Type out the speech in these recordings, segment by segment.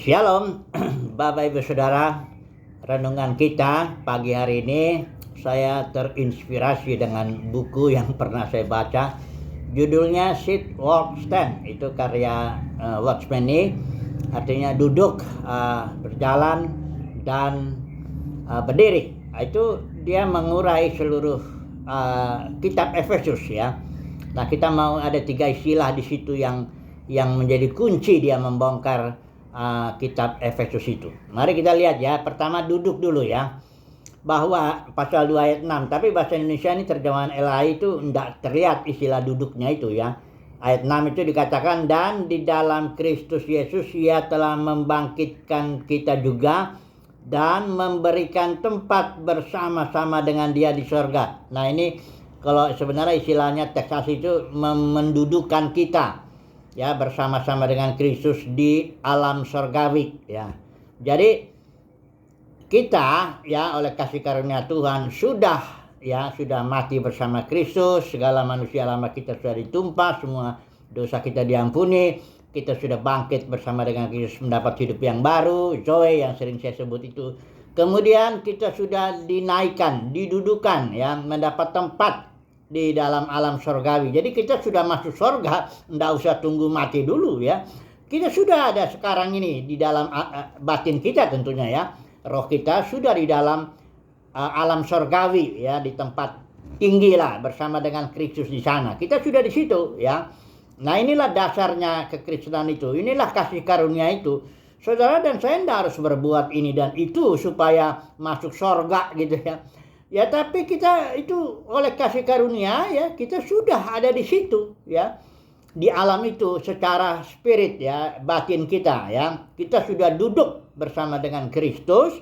Shalom, Bapak Ibu Saudara. Renungan kita pagi hari ini saya terinspirasi dengan buku yang pernah saya baca. Judulnya Sit, Walk, Stand. Itu karya Watchmeni, artinya duduk, berjalan, dan berdiri. Itu dia mengurai seluruh kitab Efesus ya. Nah, kita mau ada 3 istilah di situ yang menjadi kunci dia membongkar kitab Efesus itu. Mari kita lihat ya. Pertama duduk dulu ya. Bahwa pasal 2 ayat 6. Tapi bahasa Indonesia ini terjemahan LAI itu tidak terlihat istilah duduknya itu ya. Ayat 6 itu dikatakan, dan di dalam Kristus Yesus ia telah membangkitkan kita juga dan memberikan tempat bersama-sama dengan dia di sorga. Nah, ini kalau sebenarnya istilahnya teks asli itu mendudukan kita ya bersama-sama dengan Kristus di alam sorgawi ya. Jadi kita ya oleh kasih karunia Tuhan sudah mati bersama Kristus, segala manusia lama kita sudah ditumpah, semua dosa kita diampuni, kita sudah bangkit bersama dengan Kristus mendapat hidup yang baru, Zoe yang sering saya sebut itu. Kemudian kita sudah dinaikkan, didudukan ya, mendapat tempat di dalam alam sorgawi. Jadi kita sudah masuk sorga, tidak usah tunggu mati dulu ya. Kita sudah ada sekarang ini di dalam batin kita tentunya ya. Roh kita sudah di dalam alam sorgawi ya, di tempat tinggi lah bersama dengan Kristus di sana. Kita sudah di situ ya. Nah, inilah dasarnya kekristenan itu. Inilah kasih karunia itu. Saudara dan saya tidak harus berbuat ini dan itu supaya masuk sorga gitu ya. Ya, tapi kita itu oleh kasih karunia ya, kita sudah ada di situ ya. Di alam itu secara spirit ya, batin kita ya. Kita sudah duduk bersama dengan Kristus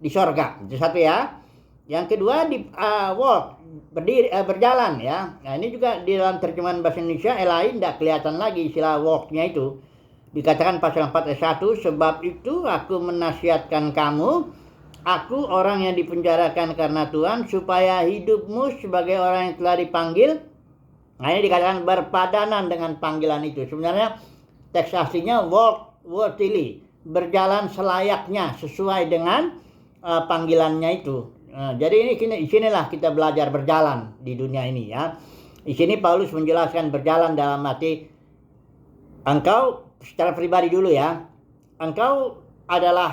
di sorga. Itu satu ya. Yang kedua di walk, berdiri, berjalan ya. Nah, ini juga di dalam terjemahan bahasa Indonesia lain tidak kelihatan lagi istilah walknya itu. Dikatakan pasal 4 ayat 1, sebab itu aku menasihatkan kamu, aku orang yang dipenjarakan karena Tuhan, supaya hidupmu sebagai orang yang telah dipanggil. Nah, ini dikatakan berpadanan dengan panggilan itu. Sebenarnya teks aslinya walk worthily, berjalan selayaknya sesuai dengan panggilannya itu. Nah, jadi di sinilah kita belajar berjalan di dunia ini ya. Di sini Paulus menjelaskan berjalan dalam arti engkau secara pribadi dulu ya. Engkau adalah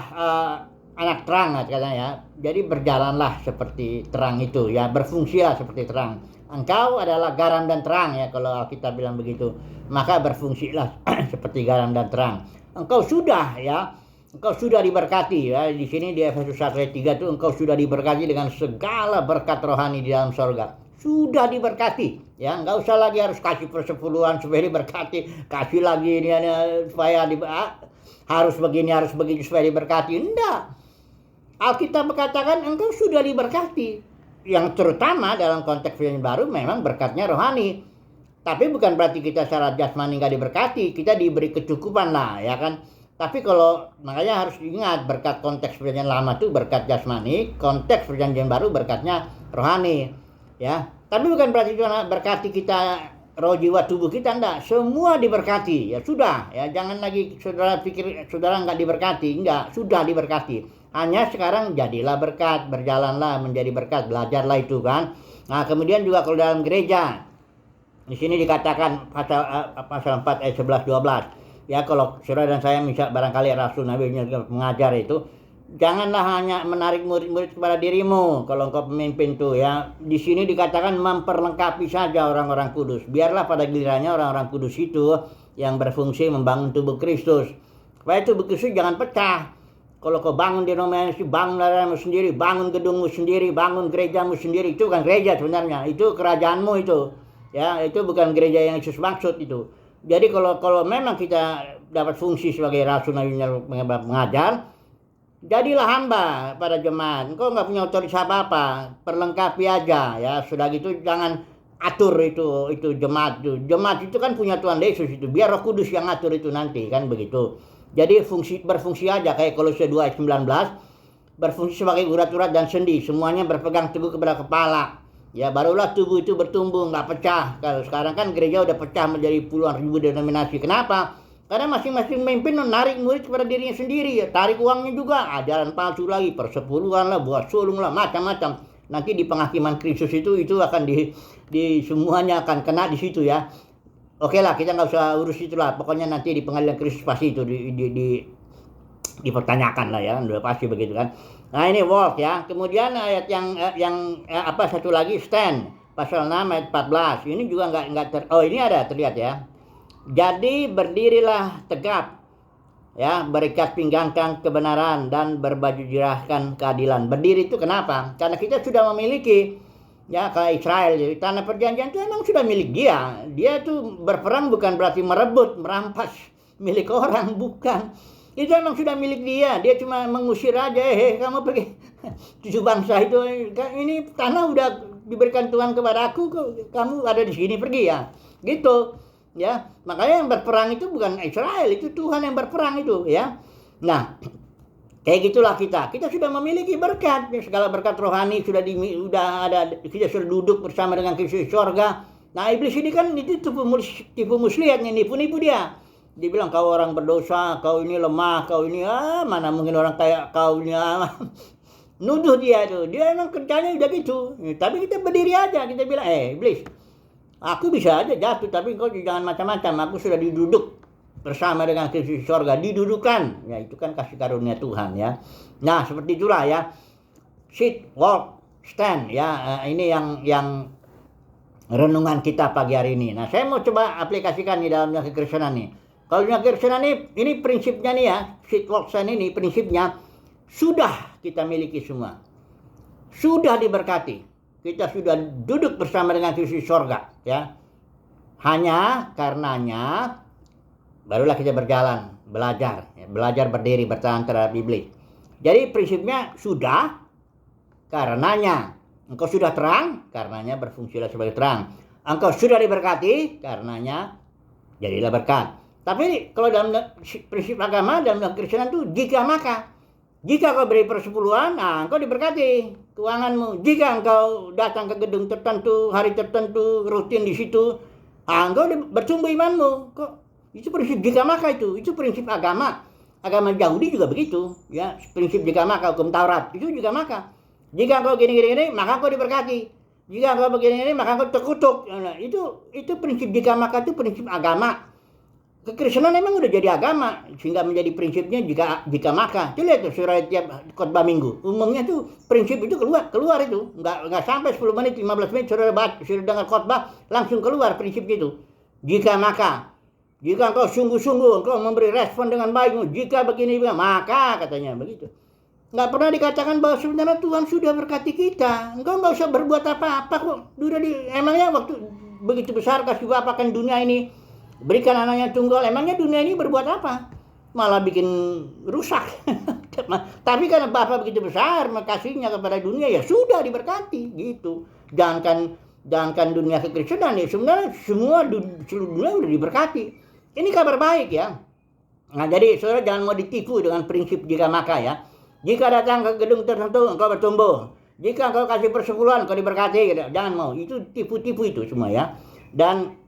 anak terang katanya ya. Jadi berjalanlah seperti terang itu ya, berfungsilah seperti terang. Engkau adalah garam dan terang ya, kalau Alkitab bilang begitu. Maka berfungsilah seperti garam dan terang. Engkau sudah diberkati ya. Di sini di Efesus 1 ayat 3 itu engkau sudah diberkati dengan segala berkat rohani di dalam sorga. Sudah diberkati ya, enggak usah lagi harus kasih persepuluhan supaya diberkati, kasih lagi ini supaya harus begini supaya diberkati. Enggak. Alkitab berkatakan engkau sudah diberkati. Yang terutama dalam konteks yang baru memang berkatnya rohani. Tapi bukan berarti kita secara jasmani enggak diberkati. Kita diberi kecukupan lah ya kan. Tapi kalau makanya harus diingat, berkat konteks perjanjian lama itu berkat jasmani, konteks perjanjian baru berkatnya rohani ya. Tapi bukan berarti itu berkati kita roh jiwa tubuh kita, enggak. Semua diberkati ya, sudah ya. Jangan lagi saudara pikir saudara enggak diberkati. Enggak, sudah diberkati. Hanya sekarang jadilah berkat, berjalanlah menjadi berkat, belajarlah itu kan. Nah, kemudian juga kalau dalam gereja, di sini dikatakan pasal 4 ayat 11 12. Ya, kalau saudara dan saya misal barangkali Rasul Nabi mengajar itu, janganlah hanya menarik murid-murid kepada dirimu kalau engkau pemimpin tuh ya. Di sini dikatakan memperlengkapi saja orang-orang kudus. Biarlah pada gilirannya orang-orang kudus itu yang berfungsi membangun tubuh Kristus. Supaya tubuh Kristus jangan pecah. Kalau kau bangun denominasi, bangun daramu sendiri, bangun gedungmu sendiri, bangun gerejamu sendiri, itu bukan gereja sebenarnya. Itu kerajaanmu itu. Ya, itu bukan gereja yang Yesus maksud itu. Jadi kalau memang kita dapat fungsi sebagai rasul Nabi mengajar, jadilah hamba pada jemaat. Engkau nggak punya otoritas apa-apa, perlengkapi aja ya. Sudah gitu jangan atur itu jemaat itu. Jemaat itu kan punya Tuhan Yesus itu. Biar Roh Kudus yang atur itu nanti kan begitu. Jadi berfungsi aja kayak Kolose 2 ayat 19, berfungsi sebagai urat-urat dan sendi, semuanya berpegang teguh kepada kepala. Ya, barulah tubuh itu bertumbuh, nggak pecah. Kalau sekarang kan gereja udah pecah menjadi puluhan ribu denominasi. Kenapa? Karena masing-masing pemimpin menarik murid kepada dirinya sendiri, ya. Tarik uangnya juga, ajaran palsu lagi, persepuluhan lah, buat sulung lah, macam-macam. Nanti di penghakiman Kristus itu akan di semuanya akan kena di situ ya. Oke lah, kita nggak usah urus itulah. Pokoknya nanti di pengadilan Kristus pasti itu dipertanyakan lah ya, udah pasti begitu kan. Nah ini walk ya. Kemudian ayat yang apa satu lagi, stand, pasal 6 ayat 14. Ini juga nggak ini ada terlihat ya. Jadi berdirilah tegap, ya, berikat pinggangkan kebenaran dan berbaju jerahkan keadilan. Berdiri itu kenapa? Karena kita sudah memiliki, ya, kayak Israel, jadi tanah perjanjian itu emang sudah milik dia. Dia tuh berperang bukan berarti merebut, merampas milik orang, bukan. Itu emang sudah milik dia. Dia cuma mengusir aja, kamu pergi. 7 bangsa itu, ini tanah udah diberikan Tuhan kepada aku, kamu ada di sini, pergi ya. Gitu. Ya, makanya yang berperang itu bukan Israel, itu Tuhan yang berperang itu ya. Nah, kayak gitulah kita sudah memiliki berkat, segala berkat rohani sudah ada, kita sudah duduk bersama dengan Kristus di surga. Nah, iblis ini kan itu tipu muslihat, nipu dia. Dia bilang kau orang berdosa, kau ini lemah, kau ini mana mungkin orang kayak kau ini nuduh dia itu. Dia emang kerjanya udah gitu. Tapi kita berdiri aja, kita bilang, iblis, aku bisa aja jatuh, tapi kau jangan macam-macam. Aku sudah diduduk bersama dengan Kristus di surga, didudukan. Ya itu kan kasih karunia Tuhan ya. Nah seperti itulah ya. Sit, walk, stand ya. Ini yang renungan kita pagi hari ini. Nah saya mau coba aplikasikan di dalam kekristenan nih. Kalau dunia kekristenan ini prinsipnya nih ya. Sit, walk, stand ini prinsipnya sudah kita miliki semua. Sudah diberkati. Kita sudah duduk bersama dengan Kristus di surga ya. Hanya karenanya barulah kita berjalan, belajar berdiri, bertahan terhadap iblis. Jadi prinsipnya sudah, karenanya engkau sudah terang, karenanya berfungsilah sebagai terang. Engkau sudah diberkati, karenanya jadilah berkat. Tapi kalau dalam prinsip agama, dalam Kristenan itu jika maka. Jika kau beri persepuluhan, engkau diberkati keuanganmu. Jika engkau datang ke gedung tertentu, hari tertentu, rutin di situ, engkau bertumbuh imanmu. Itu prinsip jika maka itu prinsip agama. Agama Yahudi juga begitu, ya. Prinsip jika maka, hukum Taurat itu jika maka. Jika engkau gini, maka engkau diberkati. Jika engkau begini, maka engkau terkutuk. Nah, itu prinsip jika maka, itu prinsip agama. Kekristenan memang udah jadi agama sehingga menjadi prinsipnya jika maka. Coba lihat tuh surat tiap khotbah minggu. Umumnya tuh prinsip itu keluar itu. Enggak sampai 10 menit, 15 menit sudah dengar khotbah langsung keluar prinsip itu. Jika maka. Jika engkau sungguh-sungguh engkau memberi respon dengan baik, jika begini maka katanya begitu. Enggak pernah dikatakan bahwa sebenarnya Tuhan sudah berkati kita. Engkau enggak usah berbuat apa-apa kok. Emangnya waktu begitu besar kasih Bapa kan dunia ini, berikan anaknya tunggal, emangnya dunia ini berbuat apa? Malah bikin rusak. Tapi karena Bapa begitu besar kasihnya kepada dunia, ya sudah diberkati gitu. Jangankan dunia kekristenan ya, sebenarnya seluruh dunia udah diberkati. Ini kabar baik ya. Nah jadi saudara jangan mau ditipu dengan prinsip jika maka ya. Jika datang ke gedung tertentu engkau bertumbuh. Jika engkau kasih persepuluhan engkau diberkati gitu. Jangan mau, itu tipu-tipu itu semua ya. Dan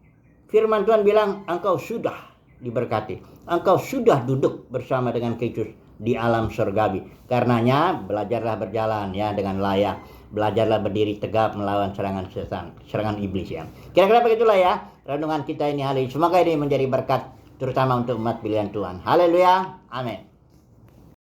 firman Tuhan bilang, engkau sudah diberkati. Engkau sudah duduk bersama dengan Kristus di alam surgawi. Karenanya, belajarlah berjalan ya dengan layak. Belajarlah berdiri tegap melawan serangan setan, serangan iblis ya. Kira-kira begitulah ya renungan kita ini hari ini. Semoga ini menjadi berkat terutama untuk umat pilihan Tuhan. Haleluya. Amin.